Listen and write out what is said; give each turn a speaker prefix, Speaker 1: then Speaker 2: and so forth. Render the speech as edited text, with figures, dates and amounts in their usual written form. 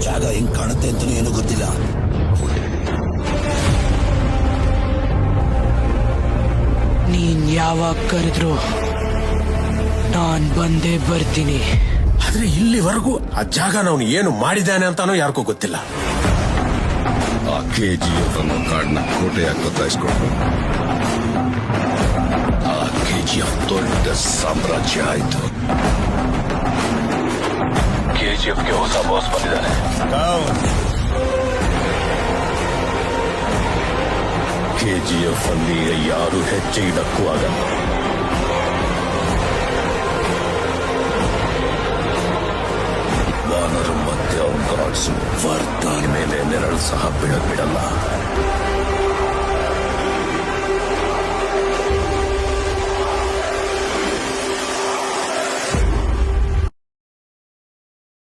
Speaker 1: ಜಾಗ ಹೆಂಗ್ ಕಾಣುತ್ತೆ ಅಂತಲೂ ಏನೂ ಗೊತ್ತಿಲ್ಲ.
Speaker 2: ನೀನ್ ಯಾವಾಗ ಕರೆದ್ರು ನಾನ್ ಬಂದೇ ಬರ್ತೀನಿ.
Speaker 3: ಆದ್ರೆ ಇಲ್ಲಿವರೆಗೂ ಆ ಜಾಗ ನಾವು ಏನು ಮಾಡಿದ್ದಾನೆ ಅಂತಾನೋ ಯಾರಿಗೂ ಗೊತ್ತಿಲ್ಲ.
Speaker 4: ಆ KGF ಅನ್ನೋ ಕಾಡನ್ನ ಕೋಟೆಯಾಗಿ ಬದಲಾಯಿಸ್ಕೊಂಡು ಆ KGF ದೊಡ್ಡ ಸಾಮ್ರಾಜ್ಯ ಆಯ್ತು. KGFಗೆ ಹೊಸ ಬಾಸ್ ಬಂದಿದ್ದಾನೆ. KGF ಅಲ್ಲಿ ಯಾರು ಹೆಜ್ಜೆ ಇಡಕ್ಕೂ ಆಗಲ್ಲ. ವಾನರು ಮತ್ತೆ ಅವ್ರ ಗಾಡ್ಸು ವರ್ತಾನ್ ಮೇಲೆ ನೆರಳು ಸಹ ಬಿಡಲ್ಲ.